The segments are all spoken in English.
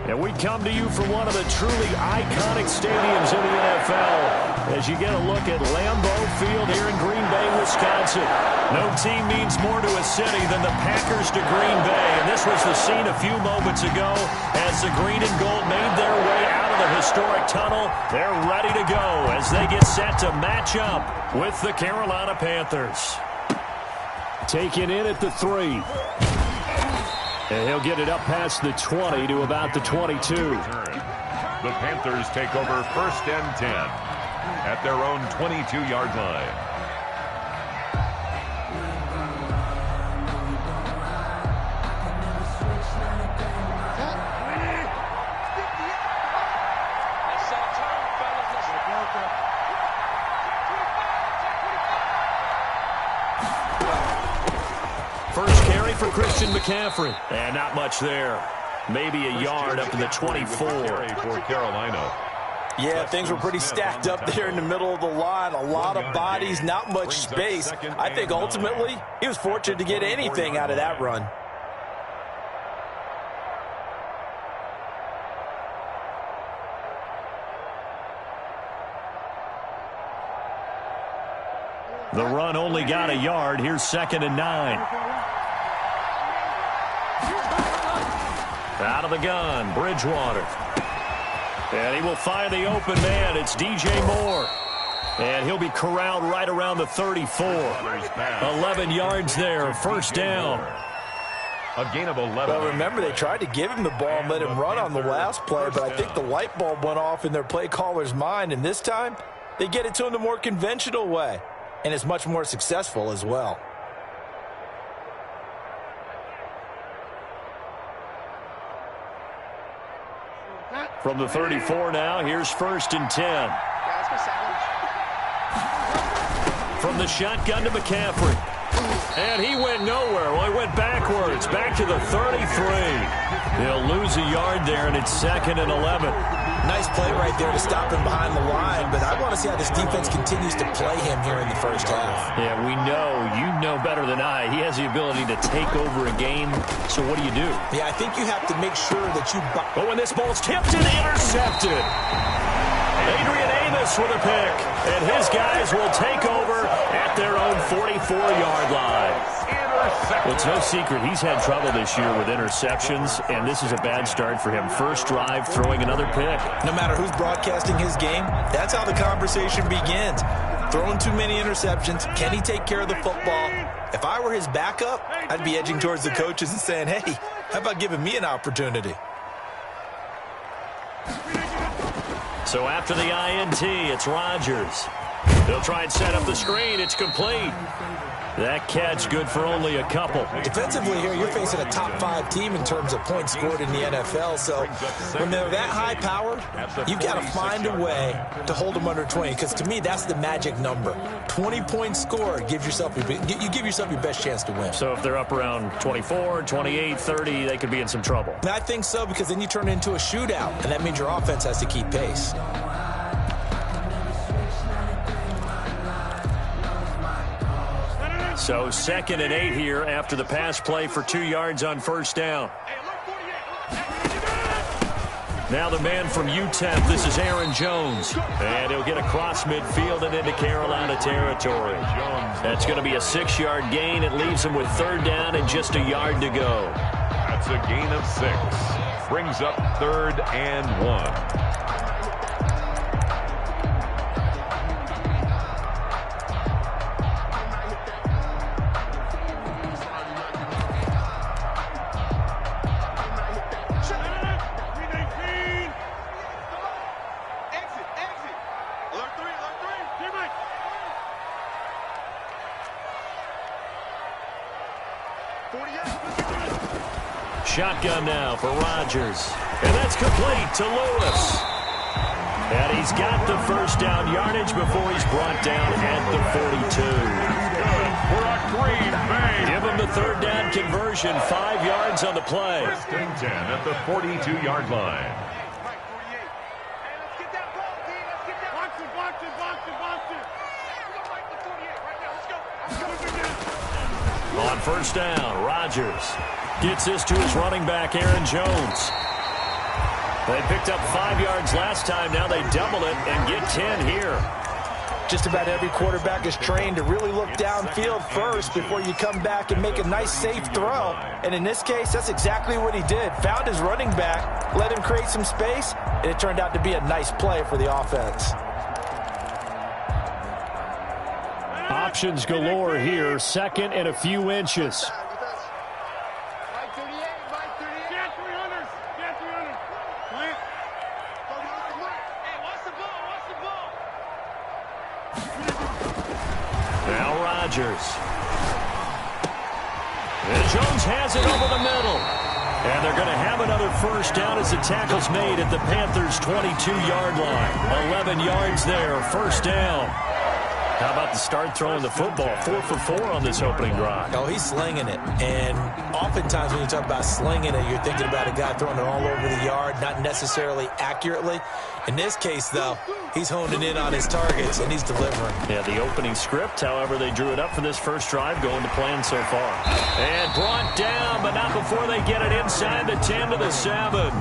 And we come to you from one of the truly iconic stadiums in the NFL as you get a look at Lambeau Field here in Green Bay, Wisconsin. No team means more to a city than the Packers to Green Bay. And this was the scene a few moments ago as the green and gold made their way out of the historic tunnel. They're ready to go as they get set to match up with the Carolina Panthers. Taken in at the 3. And he'll get it up past the 20 to about the 22. The Panthers take over 1st and 10 at their own 22-yard line. For Christian McCaffrey. And not much there. Maybe a yard up to the 24. For Carolina. Yeah, things were pretty stacked up there in the middle of the line. A lot of bodies, not much space. I think ultimately he was fortunate to get anything out of that run. The run only got a yard. Here's 2nd and 9. Out of the gun, Bridgewater. And he will find the open man. It's DJ Moore. And he'll be corralled right around the 34. 11 yards there, 1st down. A gain of 11. Well, remember, they tried to give him the ball and let him run on the last play, but I think the light bulb went off in their play caller's mind, and this time they get it to him the more conventional way, and it's much more successful as well. From the 34 now, here's 1st and 10. From the shotgun to McCaffrey. And he went nowhere. Well, he went backwards, back to the 33. He'll lose a yard there, and it's 2nd and 11. Nice play right there to stop him behind the line, but I want to see how this defense continues to play him here in the 1st half. Yeah, we know. You know better than I. He has the ability to take over a game, so what do you do? Yeah, I think you have to make sure that you... But when this ball's tipped and intercepted. Adrian Amos with a pick, and his guys will take over at their own 44-yard line. Well, it's no secret he's had trouble this year with interceptions, and this is a bad start for him. First drive, throwing another pick. No matter who's broadcasting his game, that's how the conversation begins. Throwing too many interceptions, can he take care of the football? If I were his backup, I'd be edging towards the coaches and saying, hey, how about giving me an opportunity? So after the INT, it's Rodgers. They'll try and set up the screen. It's complete. That catch good for only a couple. Defensively here, you're facing a top 5 team in terms of points scored in the NFL. So when they're that high-powered, you've got to find a way to hold them under 20. Because to me, that's the magic number. 20 points scored, you give yourself your best chance to win. So if they're up around 24, 28, 30, they could be in some trouble. And I think so, because then you turn it into a shootout, and that means your offense has to keep pace. So 2nd and 8 here after the pass play for 2 yards on 1st down. Now the man from UTEP, this is Aaron Jones. And he'll get across midfield and into Carolina territory. That's going to be a 6-yard gain. It leaves him with 3rd down and just a yard to go. That's a gain of 6. Brings up 3rd and 1. Shotgun now for Rodgers. And that's complete to Lewis. And he's got the 1st down yardage before he's brought down at the 42. For a Green Bay. Give him the 3rd down conversion. 5 yards on the play. 1st and 10 at the 42-yard line. On 1st down, Rodgers gets this to his running back, Aaron Jones. They picked up 5 yards last time. Now they double it and get 10 here. Just about every quarterback is trained to really look downfield first before you come back and make a nice, safe throw. And in this case, that's exactly what he did. Found his running back, let him create some space, and it turned out to be a nice play for the offense. Options galore here. Second and a few inches. Now Rodgers. And Jones has it over the middle. And they're going to have another first down as the tackle's made at the Panthers' 22-yard line. 11 yards there, first down. How about the start throwing the football? 4 for 4 on this opening drive. Oh, he's slinging it. And oftentimes when you talk about slinging it, you're thinking about a guy throwing it all over the yard, not necessarily accurately. In this case, though, he's honing in on his targets, and he's delivering. Yeah, the opening script, however, they drew it up for this first drive, going to plan so far. And brought down, but not before they get it inside the 10 to the 7.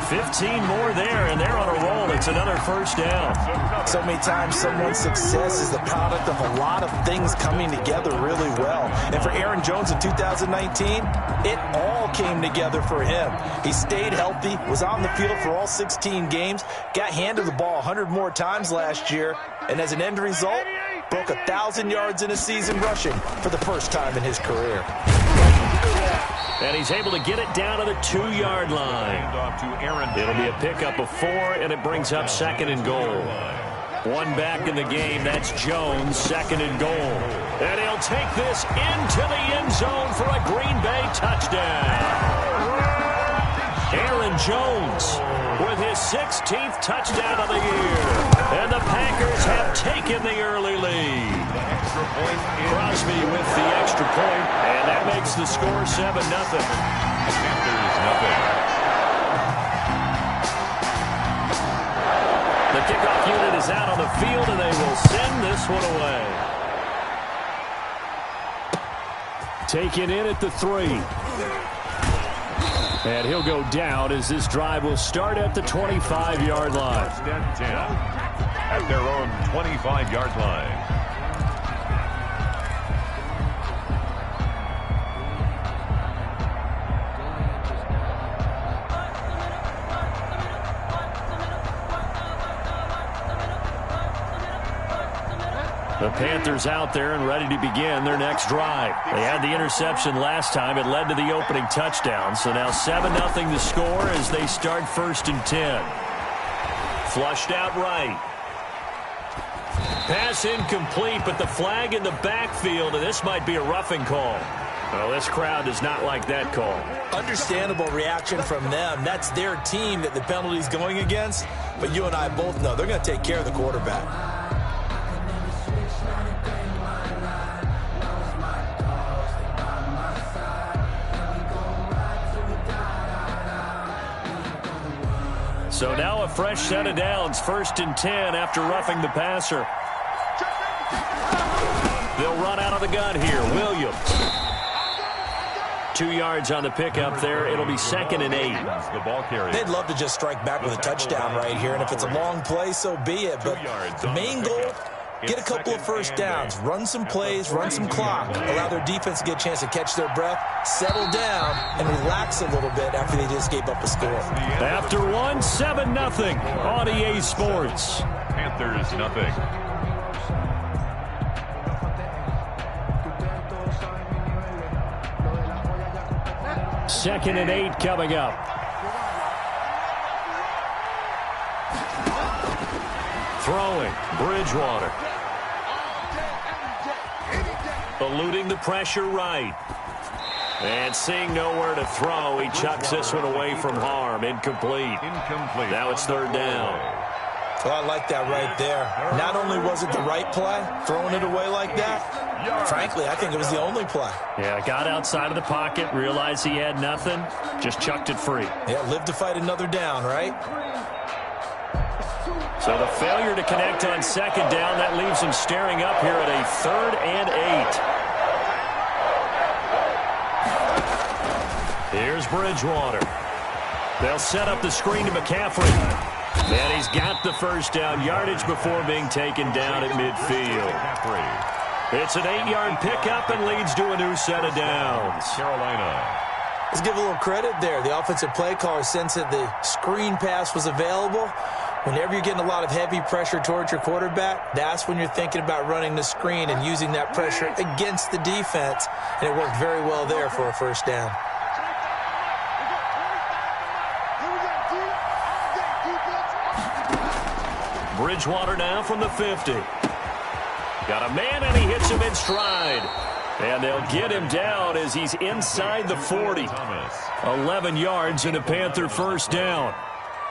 15 more there, and they're on a roll. It's another first down. So many times someone's success is the product of a lot of things coming together really well. And for Aaron Jones in 2019, it all came together for him. He stayed healthy, was on the field for all 16 games, got handed the ball 100 more times last year, and as an end result, broke 1,000 yards in a season rushing for the first time in his career. And he's able to get it down to the 2-yard line. It'll be a pickup of 4, and it brings up second and goal. One back in the game, that's Jones, second and goal. And he'll take this into the end zone for a Green Bay touchdown. Aaron Jones with his 16th touchdown of the year. And the Packers have taken the early lead. Crosby with the extra point, and that makes the score 7-0. Panthers nothing. The kickoff unit is out on the field, and they will send this one away. Taken in at the 3. And he'll go down as this drive will start at the 25-yard line. First and 10 at their own 25-yard line. The Panthers out there and ready to begin their next drive. They had the interception last time. It led to the opening touchdown. So now 7-0 the score as they start first and 10. Flushed out right. Pass incomplete, but the flag in the backfield, and this might be a roughing call. Well, this crowd does not like that call. Understandable reaction from them. That's their team that the penalty's going against. But you and I both know they're going to take care of the quarterback. So now a fresh set of downs, first and 10 after roughing the passer. They'll run out of the gun here. Williams. 2 yards on the pickup there. It'll be second and 8. The ball carrier. They'd love to just strike back with a touchdown right here, and if it's a long play, so be it. But the main goal, get a couple of first downs, run some plays, run some clock, allow their defense to get a chance to catch their breath, settle down, and relax a little bit after they just gave up a score. After one, 7-0 on EA Sports. Panthers nothing. Second and 8 coming up. Throwing, Bridgewater. Eluding the pressure right. And seeing nowhere to throw, he chucks this one away from harm. Incomplete. Now it's third down. Well, I like that right there. Not only was it the right play, throwing it away like that, frankly, I think it was the only play. Yeah, got outside of the pocket, realized he had nothing, just chucked it free. Yeah, live to fight another down, right? So the failure to connect on second down, that leaves him staring up here at a 3rd and 8. Here's Bridgewater. They'll set up the screen to McCaffrey. And he's got the first down yardage before being taken down at midfield. It's an 8-yard pickup and leads to a new set of downs. Carolina. Let's give a little credit there. The offensive play caller sensed that the screen pass was available. Whenever you're getting a lot of heavy pressure towards your quarterback, that's when you're thinking about running the screen and using that pressure against the defense. And it worked very well there for a first down. Bridgewater now from the 50. Got a man, and he hits him in stride. And they'll get him down as he's inside the 40. 11 yards and a Panther first down.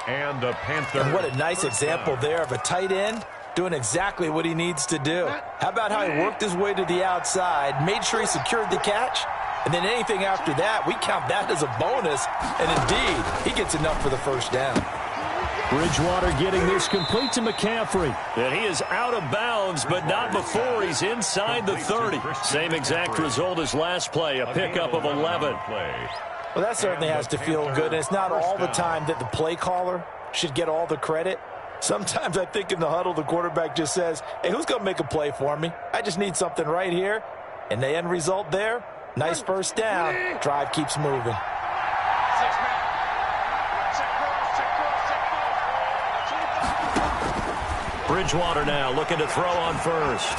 And a Panther. And what a nice example there of a tight end doing exactly what he needs to do. How about how he worked his way to the outside, made sure he secured the catch, and then anything after that, we count that as a bonus. And indeed, he gets enough for the first down. Bridgewater getting this complete to McCaffrey. And he is out of bounds, but not before he's inside the 30. Same exact result as last play, a pickup of 11. Well, that certainly has to feel good. And it's not all the time that the play caller should get all the credit. Sometimes I think in the huddle, the quarterback just says, hey, who's going to make a play for me? I just need something right here. And the end result there, nice first down. Drive keeps moving. Bridgewater now looking to throw on first.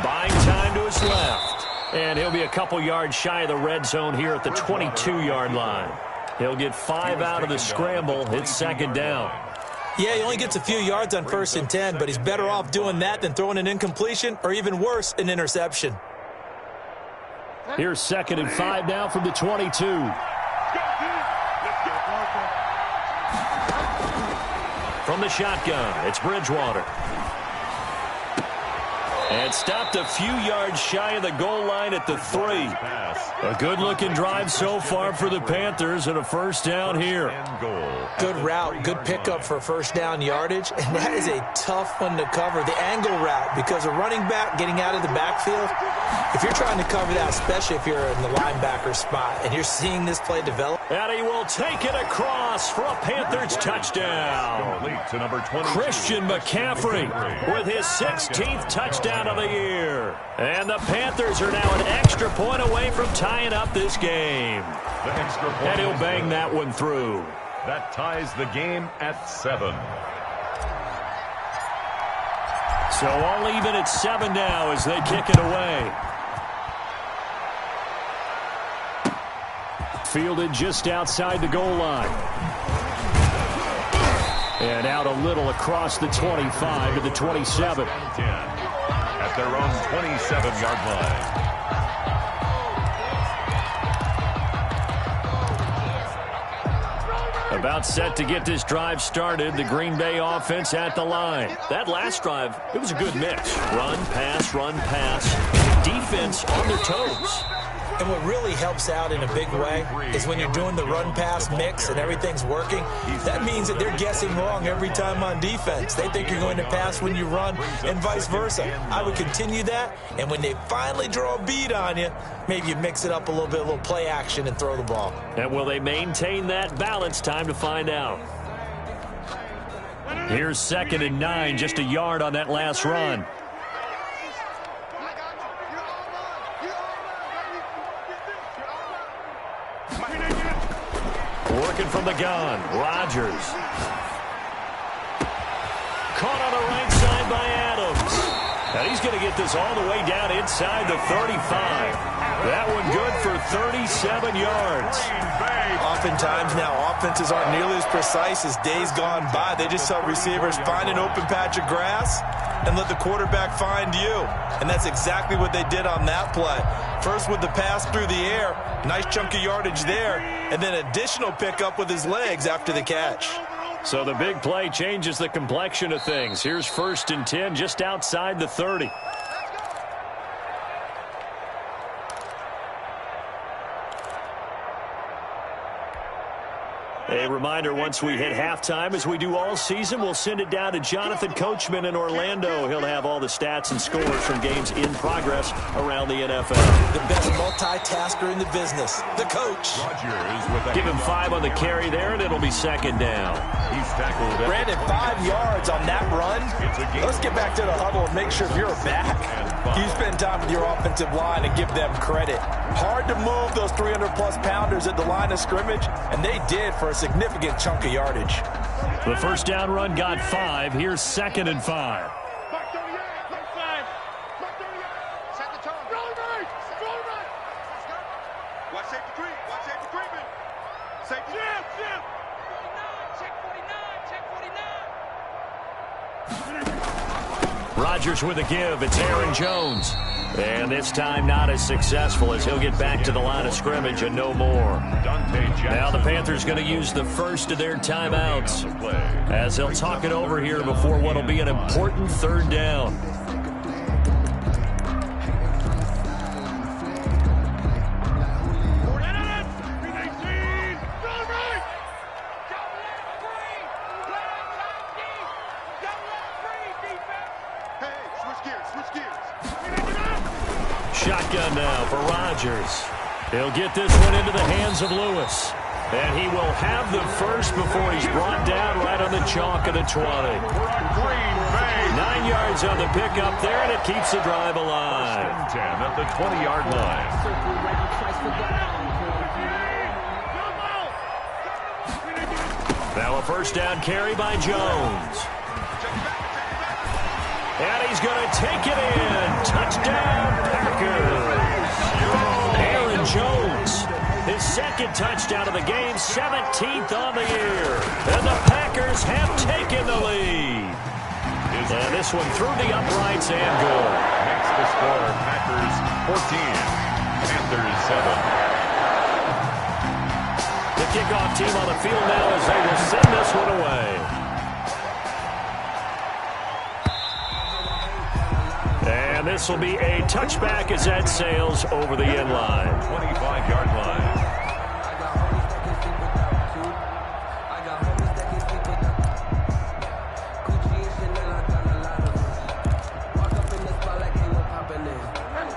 Buying time to his left. And he'll be a couple yards shy of the red zone here at the 22-yard line. He'll get 5 out of the scramble. It's second down. Yeah, he only gets a few yards on 1st and 10, but he's better off doing that than throwing an incompletion or even worse, an interception. Here's 2nd and 5 now from the 22. From the shotgun, it's Bridgewater. And stopped a few yards shy of the goal line at the 3. A good-looking drive so far for the Panthers and a first down here. Good route, good pickup for first down yardage, and that is a tough one to cover, the angle route, because a running back getting out of the backfield, if you're trying to cover that, especially if you're in the linebacker spot, and you're seeing this play develop. And he will take it across for a Panthers touchdown. Christian McCaffrey with his 16th touchdown of the year. And the Panthers are now an extra point away from tying up this game. And he'll bang that one through. That ties the game at 7. So all even at 7 now as they kick it away. Fielded just outside the goal line. And out a little across the 25 to the 27. 10 at their own 27-yard line. About set to get this drive started. The Green Bay offense at the line. That last drive, it was a good mix. Run, pass, defense on their toes. And what really helps out in a big way is when you're doing the run-pass mix and everything's working, that means that they're guessing wrong every time on defense. They think you're going to pass when you run and vice versa. I would continue that, and when they finally draw a bead on you, maybe you mix it up a little play action and throw the ball. And will they maintain that balance? Time to find out. Here's 2nd and 9, just a yard on that last run. Working from the gun, Rodgers. Caught on the right side by Adams. And he's going to get this all the way down inside the 35. That one good for 37 yards. Oftentimes now, offenses aren't nearly as precise as days gone by. They just tell receivers, find an open patch of grass and let the quarterback find you. And that's exactly what they did on that play. First with the pass through the air, nice chunk of yardage there, and then additional pickup with his legs after the catch. So the big play changes the complexion of things. Here's 1st and 10 just outside the 30. A reminder, once we hit halftime, as we do all season, we'll send it down to Jonathan Coachman in Orlando. He'll have all the stats and scores from games in progress around the NFL. The best multitasker in the business, the coach. Give him 5 on the carry there, and it'll be second down. He's tackled. Brandon, 5 yards on that run. Let's get back to the huddle and make sure if you're a back, you spend time with your offensive line and give them credit. Hard to move those 300-plus pounders at the line of scrimmage, and they did for a significant chunk of yardage. The first down run got 5. Here's 2nd and 5. Rodgers with a give. It's Aaron Jones. And this time not as successful as he'll get back to the line of scrimmage and no more. Now the Panthers going to use the first of their timeouts as they'll talk it over here before what will be an important 3rd down. Shotgun now for Rodgers. He'll get this one into the hands of Lewis. And he will have the first before he's brought down right on the chalk of the 20. 9 yards on the pickup there, and it keeps the drive alive. 10 at the 20-yard line. Now a first down carry by Jones. And he's going to take it in. Touchdown, Packers. Aaron Jones, his 2nd touchdown of the game, 17th on the year. And the Packers have taken the lead. And this one through the uprights and good. Makes the score Packers 14, Panthers 7. The kickoff team on the field now as they will send this one away. And this will be a touchback as that sails over the end line. 25-yard line.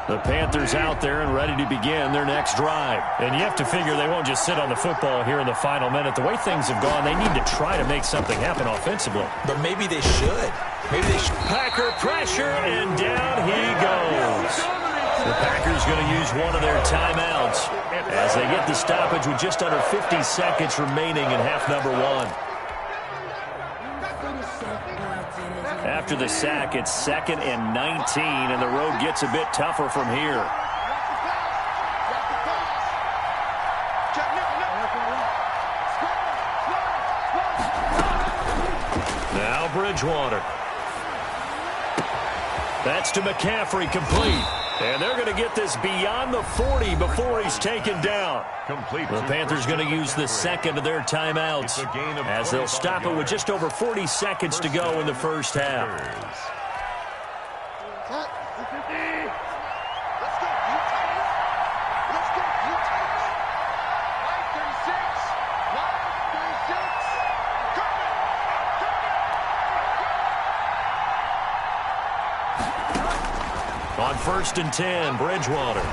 The Panthers out there and ready to begin their next drive. And you have to figure they won't just sit on the football here in the final minute. The way things have gone, they need to try to make something happen offensively. But maybe they should. Packer pressure, and down he goes. The Packers going to use one of their timeouts as they get the stoppage with just under 50 seconds remaining in half number 1. After the sack, it's 2nd and 19, and the road gets a bit tougher from here. Now Bridgewater. That's to McCaffrey, complete. And they're going to get this beyond the 40 before he's taken down. Complete. The Panthers going to use the 2nd of their timeouts as they'll stop it with just over 40 seconds to go in the first half. On 1st and 10, Bridgewater.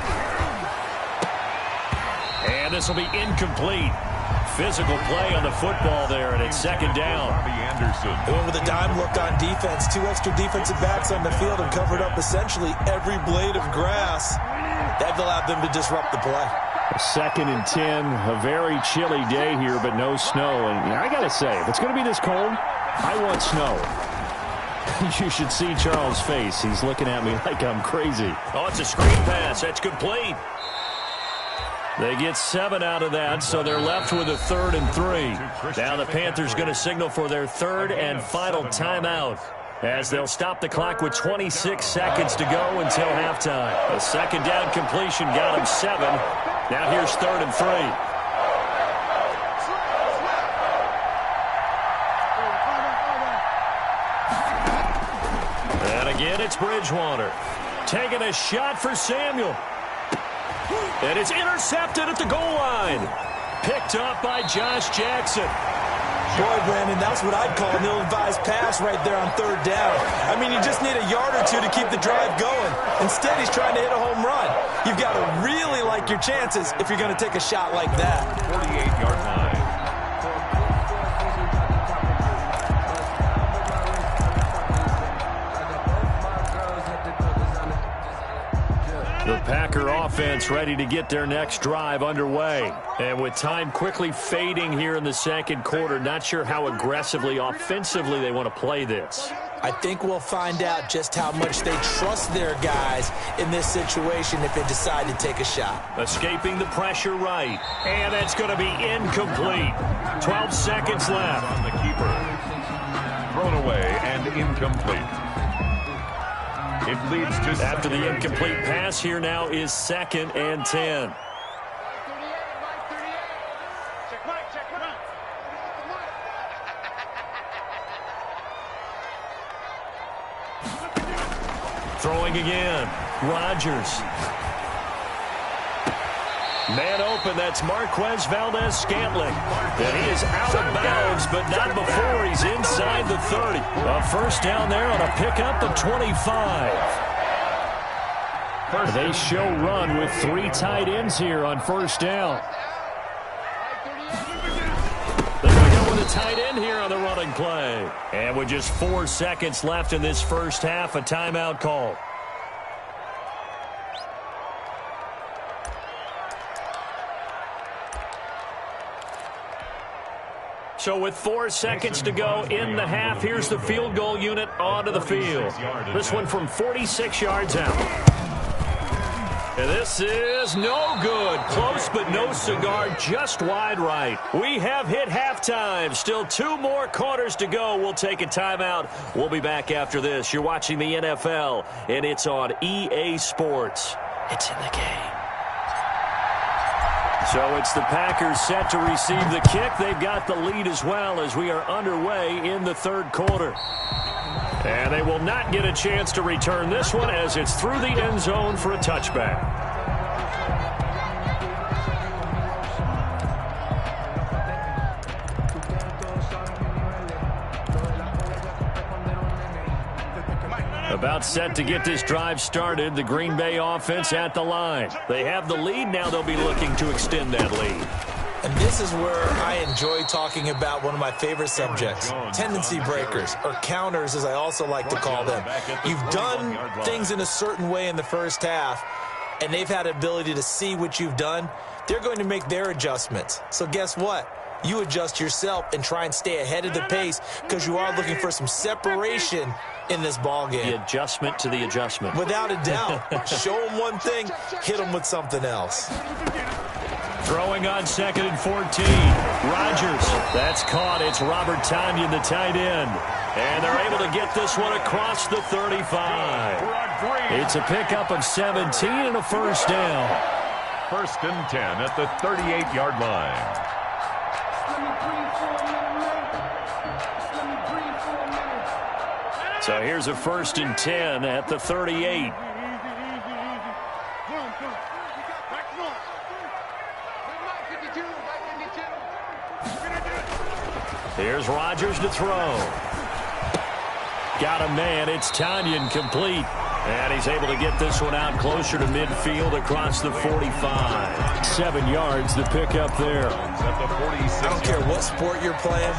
And this will be incomplete. Physical play on the football there, and it's 2nd down. They went with a dime look on defense. 2 extra defensive backs on the field and covered up essentially every blade of grass. That allowed them to disrupt the play. 2nd and 10, a very chilly day here, but no snow. And I got to say, if it's going to be this cold, I want snow. You should see Charles' face. He's looking at me like I'm crazy. Oh, it's a screen pass. That's complete. They get 7 out of that, so they're left with a 3rd and 3. Now the Panthers going to signal for their 3rd and final timeout as they'll stop the clock with 26 seconds to go until halftime. A 2nd down completion got him 7. Now here's 3rd and 3. Again, it's Bridgewater. Taking a shot for Samuel. And it's intercepted at the goal line. Picked up by Josh Jackson. Boy, Brandon, that's what I'd call an ill-advised pass right there on third down. I mean, you just need a yard or two to keep the drive going. Instead, he's trying to hit a home run. You've got to really like your chances if you're going to take a shot like that. 48-yard line. The Packer offense ready to get their next drive underway. And with time quickly fading here in the second quarter, not sure how aggressively, offensively they want to play this. I think we'll find out just how much they trust their guys in this situation if they decide to take a shot. Escaping the pressure right. And that's going to be incomplete. 12 seconds left. On the keeper. Thrown away and incomplete. It leads to after the incomplete pass. Here now is 2nd and 10. Throwing again. Rodgers. Man open, that's Marquez Valdez-Scantling. And he is out of bounds, but not before he's inside the 30. A first down there on a pickup of 25. They show run with 3 tight ends here on first down. They're going to go with a tight end here on the running play. And with just 4 seconds left in this first half, a timeout call. So with 4 seconds to go in the half, here's the field goal unit onto the field. This one from 46 yards out. And this is no good. Close but no cigar, just wide right. We have hit halftime. Still 2 more quarters to go. We'll take a timeout. We'll be back after this. You're watching the NFL, and it's on EA Sports. It's in the game. So it's the Packers set to receive the kick. They've got the lead as well as we are underway in the third quarter. And they will not get a chance to return this one as it's through the end zone for a touchback. About set to get this drive started. The Green Bay offense at the line. They have the lead. Now they'll be looking to extend that lead. And this is where I enjoy talking about one of my favorite subjects, tendency breakers, or counters as I also like to call them. You've done things in a certain way in the first half, and they've had the ability to see what you've done. They're going to make their adjustments. So guess what? You adjust yourself and try and stay ahead of the pace because you are looking for some separation in this ball game. The adjustment to the adjustment. Without a doubt. Show them one thing, hit them with something else. Throwing on 2nd and 14. Rodgers. That's caught. It's Robert Tonyan, the tight end. And they're able to get this one across the 35. It's a pickup of 17 and a first down. 1st and 10 at the 38-yard line. So here's a 1st and 10 at the 38. Here's Rodgers to throw. Got a man. It's Tonyan complete. And he's able to get this one out closer to midfield across the 45. 7 yards the pickup there. I don't care what sport you're playing.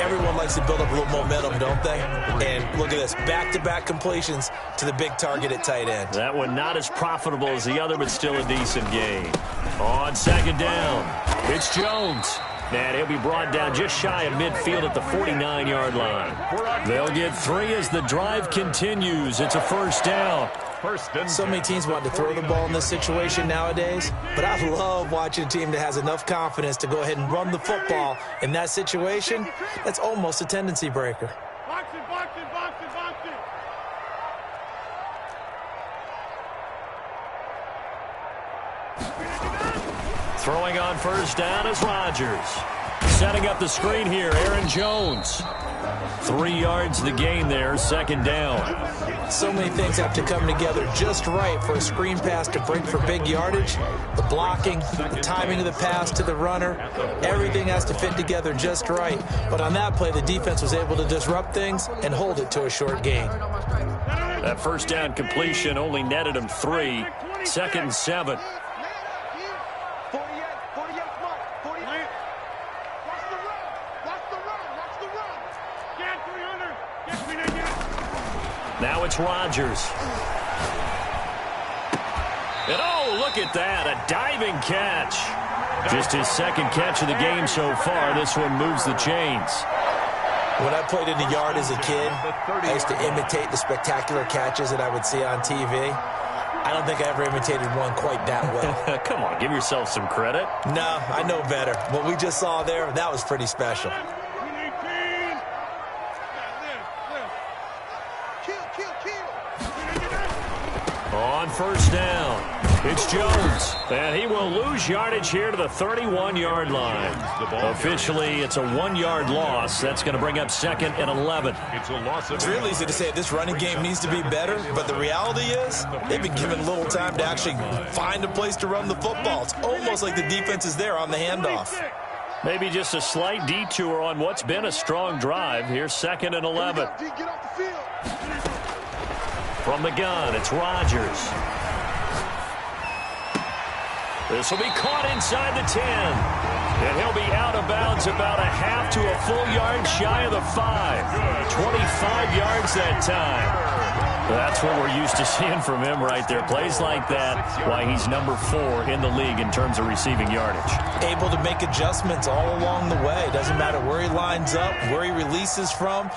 Everyone likes to build up a little momentum, don't they? And look at this. Back-to-back completions to the big target at tight end. That one not as profitable as the other, but still a decent gain. On 2nd down, it's Jones. And he'll be brought down just shy of midfield at the 49-yard line. They'll get 3 as the drive continues. It's a first down. So many teams want to throw the ball in this situation nowadays, but I love watching a team that has enough confidence to go ahead and run the football. In that situation, that's almost a tendency breaker. Throwing on first down is Rodgers. setting up the screen here. Aaron Jones. 3 yards the gain there, second down. So many things have to come together just right for a screen pass to break for big yardage. The blocking, the timing of the pass to the runner, everything has to fit together just right. But on that play, the defense was able to disrupt things and hold it to a short gain. That first down completion only netted him 3. Second and 7. Now it's Rodgers. And oh, look at that, a diving catch. Just his second catch of the game so far. This one moves the chains. When I played in the yard as a kid, I used to imitate the spectacular catches that I would see on TV. I don't think I ever imitated one quite that well. Come on, give yourself some credit. No, I know better. What we just saw there, that was pretty special. On first down, it's Jones, and he will lose yardage here to the 31-yard line. Officially, it's a 1-yard loss. That's going to bring up second and 11. It's real easy to say this running game needs to be better, but the reality is they've been given little time to actually find a place to run the football. It's almost like the defense is there on the handoff. Maybe just a slight detour on what's been a strong drive. Here's second and 11. From the gun, it's Rodgers. This will be caught inside the 10. And he'll be out of bounds about a half to a full yard shy of the 5. 25 yards that time. That's what we're used to seeing from him right there. Plays like that, why he's number 4 in the league in terms of receiving yardage. Able to make adjustments all along the way. Doesn't matter where he lines up, where he releases from.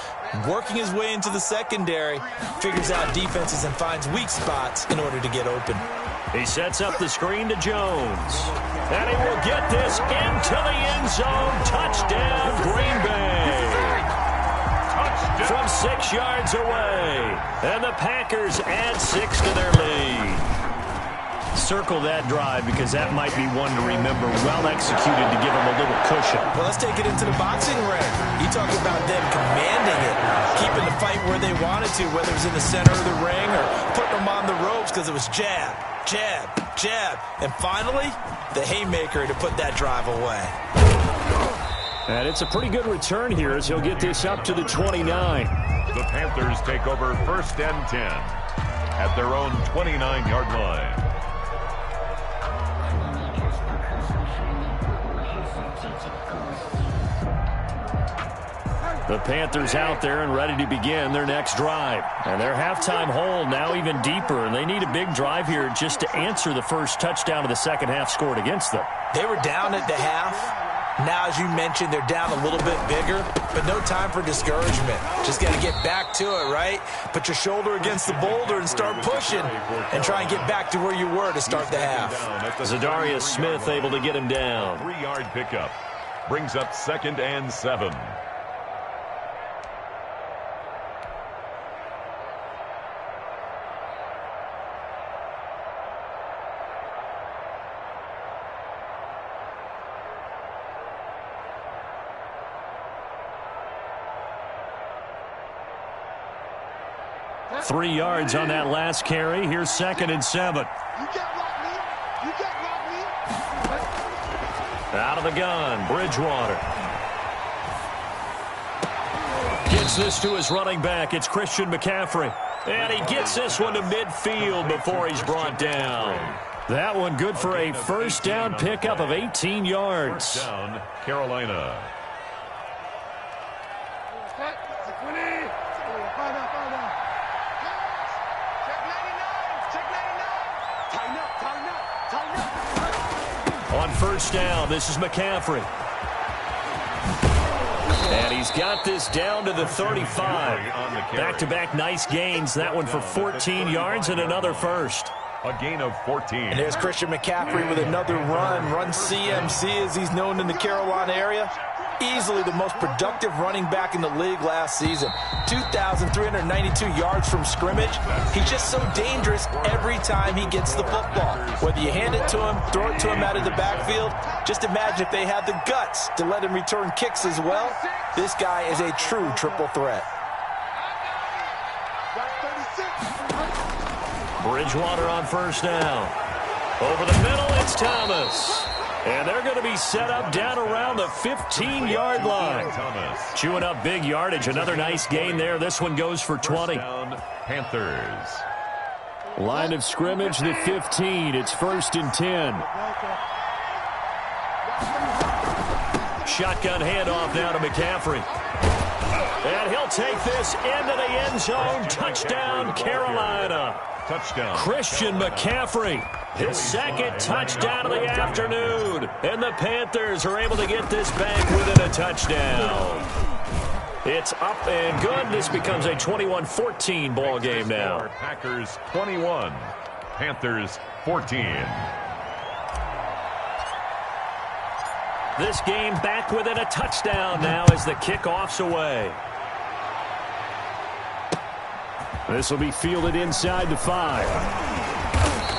Working his way into the secondary, figures out defenses and finds weak spots in order to get open. He sets up the screen to Jones. And he will get this into the end zone. Touchdown, Green Bay. From 6 yards away. And the Packers add 6 to their lead. Circle that drive because that might be one to remember. Well executed to give them a little cushion. Well, let's take it into the boxing ring. You talk about them commanding it, keeping the fight where they wanted to, whether it was in the center of the ring or putting them on the ropes because it was jab, jab, jab. And finally, the haymaker to put that drive away. And it's a pretty good return here as he'll get this up to the 29. The Panthers take over first and 10 at their own 29-yard line. The Panthers out there and ready to begin their next drive. And their halftime hole now even deeper, and they need a big drive here just to answer the first touchdown of the second half scored against them. They were down at the half. Now, as you mentioned, they're down a little bit bigger, but no time for discouragement. Just got to get back to it, right? Put your shoulder against the boulder and start pushing and try and get back to where you were to start the half. Zadarius Smith able to get him down. 3-yard pickup brings up second and 7. Three yards on that last carry. Here's second and 7. Out of the gun, Bridgewater. Gets this to his running back. It's Christian McCaffrey. And he gets this one to midfield before he's brought down. That one good for a first down pickup of 18 yards. First down, Carolina. On first down, this is McCaffrey. And he's got this down to the 35. Back-to-back nice gains. That one for 14 yards and another first. A gain of 14. And there's Christian McCaffrey with another run CMC as he's known in the Carolina area. easily the most productive running back in the league last season. 2,392 yards from scrimmage. He's just so dangerous every time he gets the football. Whether you hand it to him, throw it to him out of the backfield, just imagine if they had the guts to let him return kicks as well. This guy is a true triple threat. Bridgewater on first down. Over the middle, it's Thomas. And they're going to be set up down around the 15-yard line. Chewing up big yardage. Another nice gain there. This one goes for 20. Panthers. Line of scrimmage, the 15. It's 1st and 10. Shotgun handoff now to McCaffrey. And he'll take this into the end zone. Touchdown, Carolina. Touchdown. Christian McCaffrey, his second touchdown of the afternoon. And the Panthers are able to get this back within a touchdown. It's up and good. This becomes a 21-14 ball game now. Packers 21, Panthers 14. This game back within a touchdown now as the kickoff's away. This will be fielded inside the 5.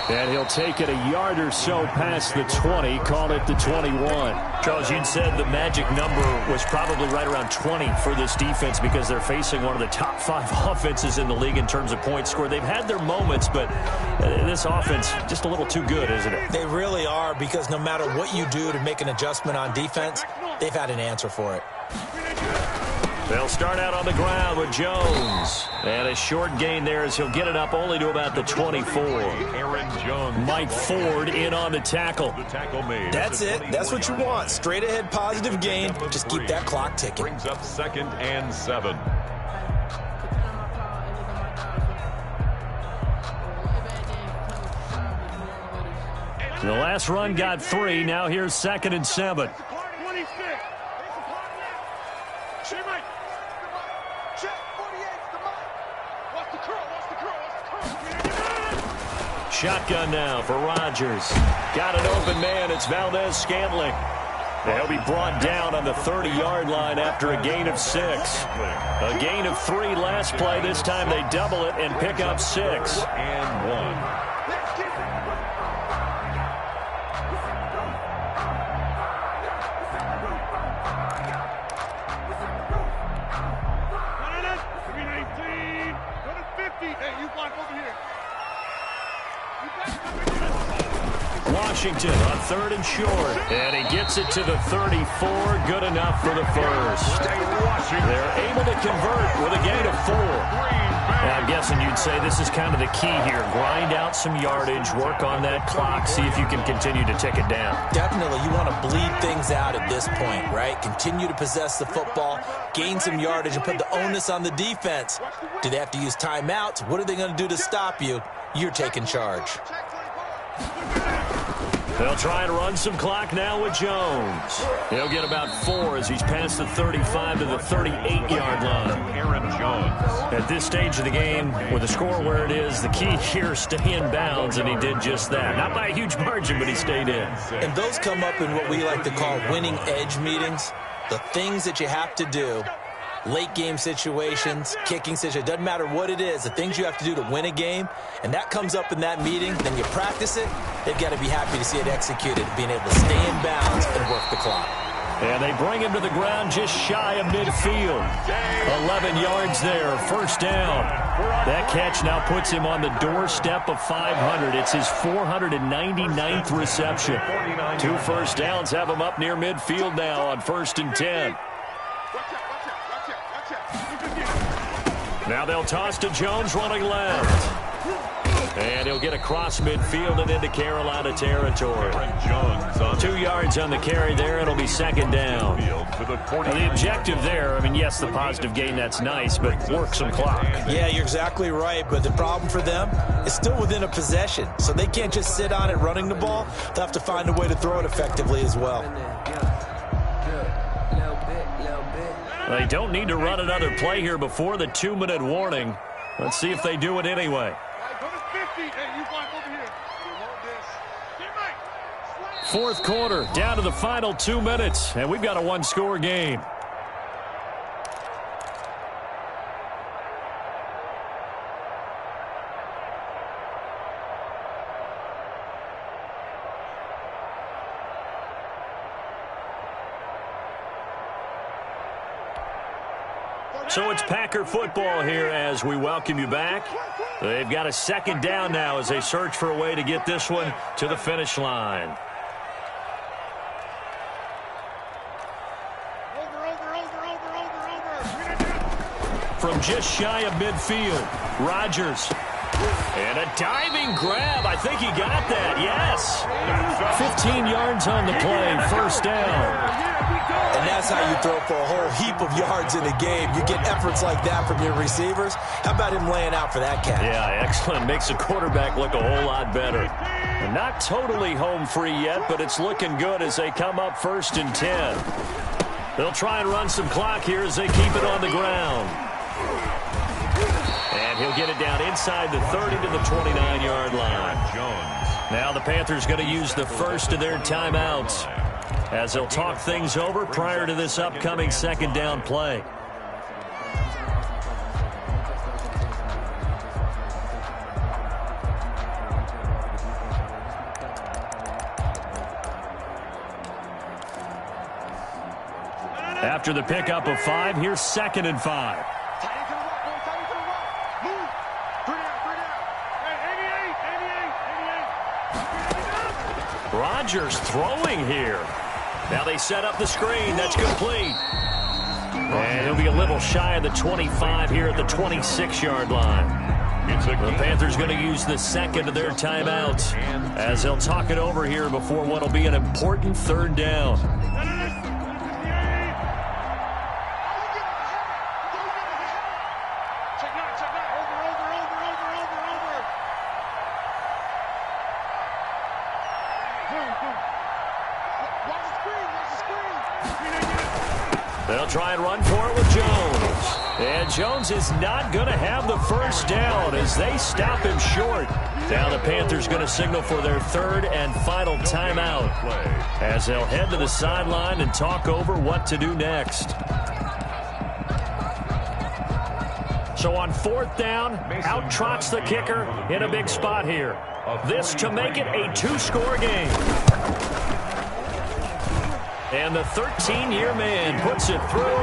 And he'll take it a yard or so past the 20, call it the 21. Charles, you'd said the magic number was probably right around 20 for this defense because they're facing one of the top 5 offenses in the league in terms of points scored. They've had their moments, but this offense just a little too good, isn't it? They really are, because no matter what you do to make an adjustment on defense, they've had an answer for it. They'll start out on the ground with Jones. And a short gain there as he'll get it up only to about the 24. Aaron Jones. Mike Ford in on the tackle. The tackle made. That's it. That's what you want. Straight ahead positive gain. Just keep that clock ticking. Brings up 2nd and 7. The last run got 3. Now here's 2nd and 7. Shotgun now for Rodgers. Got an open man. It's Valdez-Scantling. They'll be brought down on the 30-yard line after a gain of 6. A gain of 3 last play. This time they double it and pick up 6. And 1. Washington on 3rd and short. And he gets it to the 34. Good enough for the first. They're able to convert with a gain of 4. Now, I'm guessing you'd say this is kind of the key here. Grind out some yardage, work on that clock, see if you can continue to tick it down. Definitely. You want to bleed things out at this point, right? Continue to possess the football, gain some yardage, and put the onus on the defense. Do they have to use timeouts? What are they going to do to stop you? You're taking charge. They'll try and run some clock now with Jones. He'll get about 4 as he's past the 35 to the 38-yard line. Aaron Jones. At this stage of the game, with the score where it is, the key here is stay in bounds, and he did just that. Not by a huge margin, but he stayed in. And those come up in what we like to call winning edge meetings. The things that you have to do. Late game situations, kicking situations, doesn't matter what it is, the things you have to do to win a game, and that comes up in that meeting, then you practice it, they've got to be happy to see it executed, being able to stay in bounds and work the clock. And they bring him to the ground just shy of midfield. 11 yards there, first down. That catch now puts him on the doorstep of 500. It's his 499th reception. 2 first downs have him up near midfield now on 1st and 10. Now they'll toss to Jones running left. And he'll get across midfield and into Carolina territory. 2 yards on the carry there. It'll be 2nd down. Now the objective there, I mean, yes, the positive gain, that's nice, but work some clock. Yeah, you're exactly right. But the problem for them is still within a possession. So they can't just sit on it running the ball. They'll have to find a way to throw it effectively as well. They don't need to run another play here before the 2-minute warning. Let's see if they do it anyway. fourth quarter, down to the final 2 minutes, and we've got a one-score game. So it's Packer football here as we welcome you back. They've got a second down now as they search for a way to get this one to the finish line. From just shy of midfield, Rodgers. And a diving grab. I think he got that, yes. 15 yards on the play, first down. And that's how you throw for a whole heap of yards in a game. You get efforts like that from your receivers. How about him laying out for that catch? Yeah, excellent. Makes the quarterback look a whole lot better. Not totally home free yet, but it's looking good as they come up 1st and 10. They'll try and run some clock here as they keep it on the ground. And he'll get it down inside the 30 to the 29-yard line. Now the Panthers going to use the first of their timeouts as they'll talk things over prior to this upcoming second down play. After the pickup of 5, here's 2nd and 5. Rodgers throwing here. Now they set up the screen. That's complete. And he'll be a little shy of the 25 here at the 26-yard line. The Panthers going to use the second of their timeouts as they'll talk it over here before what will be an important 3rd down. They'll try and run for it with Jones. And Jones is not going to have the first down as they stop him short. Now the Panthers going to signal for their 3rd and final timeout as they'll head to the sideline and talk over what to do next. So on 4th down, out trots the kicker in a big spot here. This to make it a 2-score game. And the 13-year man puts it through,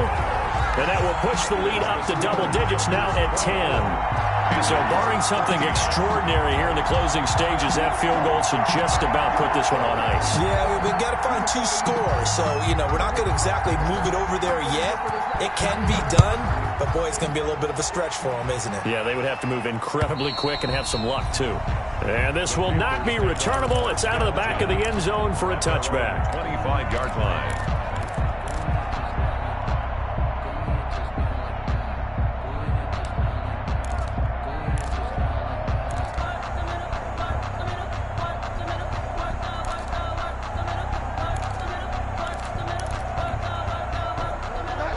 and that will push the lead up to double digits now at 10. So barring something extraordinary here in the closing stages, that field goal should just about put this one on ice. Yeah, we've got to find 2 scores. So, we're not going to exactly move it over there yet. It can be done, but, boy, it's going to be a little bit of a stretch for them, isn't it? Yeah, they would have to move incredibly quick and have some luck, too. And this will not be returnable. It's out of the back of the end zone for a touchback. 25-yard line.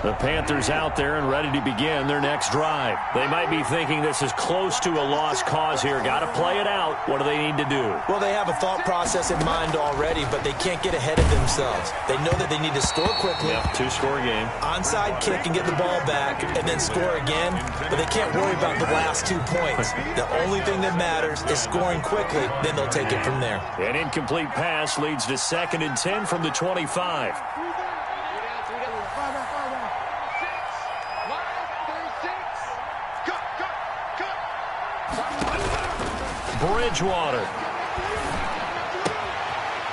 The Panthers out there and ready to begin their next drive. They might be thinking this is close to a lost cause here. Got to play it out. What do they need to do? Well, they have a thought process in mind already, but they can't get ahead of themselves. They know that they need to score quickly. Yep, 2-score game. Onside kick and get the ball back and then score again, but they can't worry about the last 2 points. The only thing that matters is scoring quickly, then they'll take it from there. An incomplete pass leads to 2nd and 10 from the 25. Bridgewater.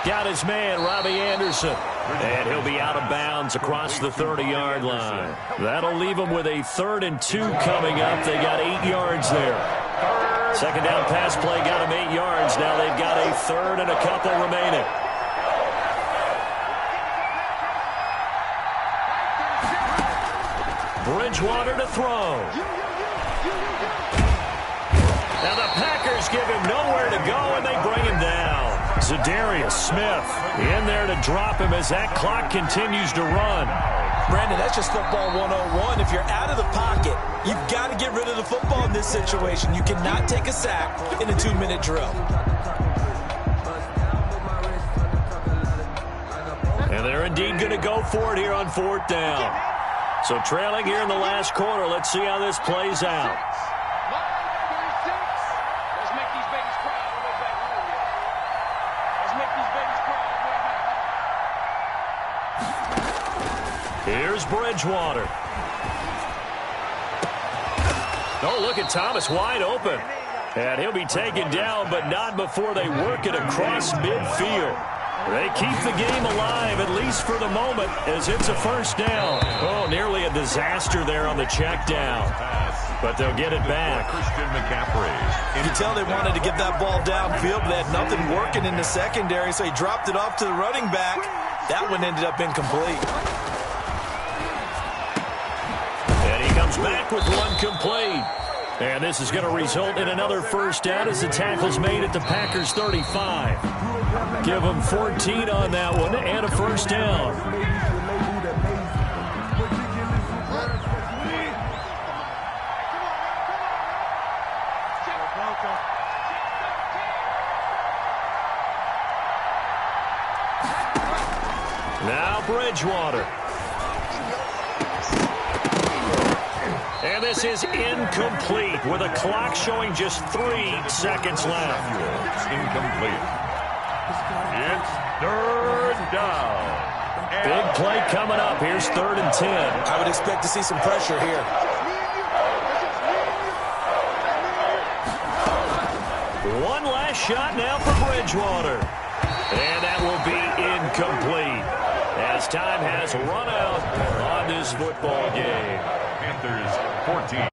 Got his man, Robbie Anderson. And he'll be out of bounds across the 30-yard line. That'll leave them with a 3rd and 2 coming up. They got 8 yards there. Second down pass play got them 8 yards. Now they've got a 3rd and a couple remaining. Bridgewater to throw. Now the Packers give him nowhere to go, and they bring him down. Zadarius Smith in there to drop him as that clock continues to run. Brandon, that's just football 101. If you're out of the pocket, you've got to get rid of the football in this situation. You cannot take a sack in a 2-minute drill. And they're indeed going to go for it here on 4th down. So trailing here in the last quarter. Let's see how this plays out. Here's Bridgewater. Oh, look at Thomas wide open. And he'll be taken down, but not before they work it across midfield. They keep the game alive, at least for the moment, as it's a 1st down. Oh, nearly a disaster there on the check down. But they'll get it back. Christian McCaffrey. You can tell they wanted to get that ball downfield, but they had nothing working in the secondary, so he dropped it off to the running back. That one ended up incomplete. And he comes back with one complete. And this is going to result in another 1st down as the tackle's made at the Packers' 35. Give them 14 on that one and a 1st down. Now Bridgewater. And this is incomplete with a clock showing just 3 seconds left. Incomplete. It's 3rd down. Big play coming up. Here's 3rd and 10. I would expect to see some pressure here. One last shot now for Bridgewater. And that will be incomplete as time has run out on this football game. Panthers 14,